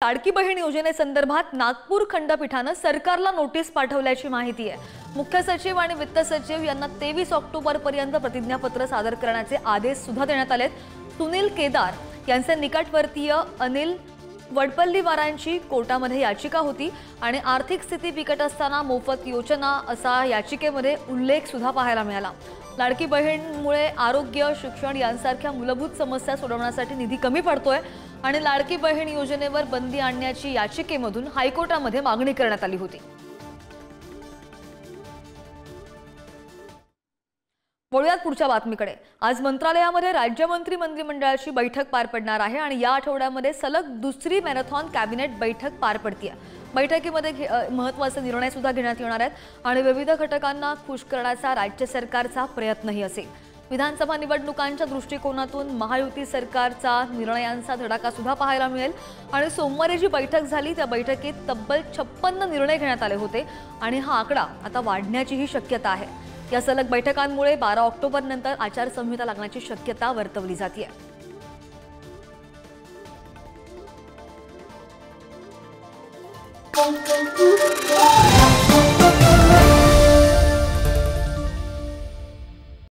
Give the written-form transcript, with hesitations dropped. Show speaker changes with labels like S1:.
S1: लाडकी बहीण योजनेसंदर्भात नागपूर खंडपीठाने सरकारला नोटीस पाठवल्याची माहिती आहे। मुख्य सचिव आणि वित्त सचिव यांना 23 ऑक्टोबर पर्यंत प्रतिज्ञापत्र सादर करण्याचे आदेश सुद्धा देण्यात आलेत। सुनील केदार यांचे निकटवर्तीय अनिल वडपल्लीवारांची कोर्टामध्ये याचिका होती आणि आर्थिक स्थिती बिकट असताना मोफत योजना असा याचिकेमध्ये उल्लेख सुद्धा पाहायला मिळाला। लाडकी बहीणमुळे आरोग्य, शिक्षण यांसारख्या मूलभूत समस्या सोडवण्यासाठी निधी कमी पडतोय आणि लाडकी बहीण योजनेवर बंदी आणण्याची याचिकेमधून हायकोर्टामध्ये मागणी करण्यात आली होती। वळूयात पुढच्या बातमीकडे। आज मंत्रालयामध्ये राज्यमंत्री मंत्रिमंडळाची बैठक पार पडणार आहे आणि या आठवड्यामध्ये सलग दुसरी मॅरेथॉन कॅबिनेट बैठक पार पडते आहे। बैठकीमध्ये महत्त्वाचे निर्णय सुद्धा घेण्यात येणार आहेत आणि विविध घटकांना खुश करण्याचा राज्य सरकारचा प्रयत्नही असेल। विधानसभा निवडणुकांच्या दृष्टिकोनातून महायुती सरकारचा निर्णयांचा धडाका सुद्धा पाहायला मिळेल आणि सोमवारी जी बैठक झाली त्या बैठकीत तब्बल 56 निर्णय घेण्यात आले होते आणि हा आकडा आता वाढण्याचीही शक्यता आहे। या सलग बैठकांमुळे 12 ऑक्टोबर नंतर आचारसंहिता लागण्याची शक्यता वर्तवली जाते।